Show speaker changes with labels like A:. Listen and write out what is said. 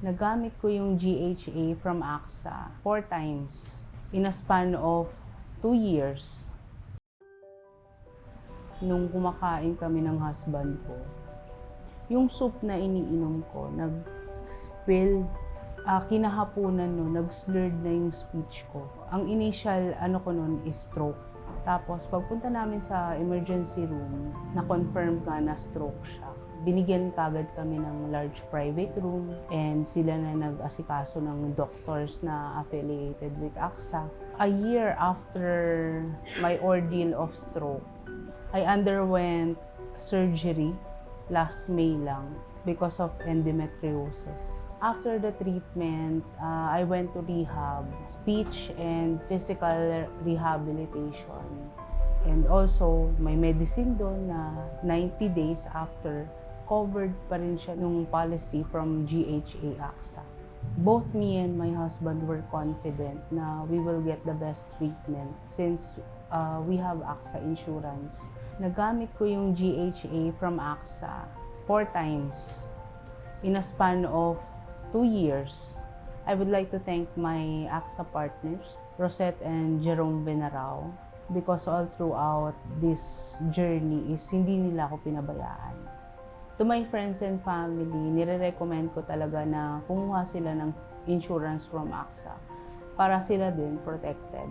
A: Nagamit ko yung GHA from AXA 4 times in a span of 2 years. Nung kumakain kami ng husband ko, yung soup na iniinom ko, nag-spill. Kinahaponan nag-slurred na yung speech ko. Ang initial ko nun is stroke. Tapos pagpunta namin sa emergency room, na-confirm ka na stroke siya. Binigyan kagad kami ng large private room and sila na nag-asikaso ng doctors na affiliated with AXA. A year after my ordeal of stroke, I underwent surgery last May lang because of endometriosis. After the treatment, I went to rehab, speech and physical rehabilitation. And also, may medicine doon na 90 days after, covered pa rin siya nung policy from GHA AXA. Both me and my husband were confident na we will get the best treatment since we have AXA insurance. Nagamit ko yung GHA from AXA 4 times in a span of 2 years. I would like to thank my AXA partners, Rosette and Jerome Venarao, because all throughout this journey is hindi nila ako pinabayaan. To my friends and family, nire-recommend ko talaga na kumuha sila ng insurance from AXA para sila din protected.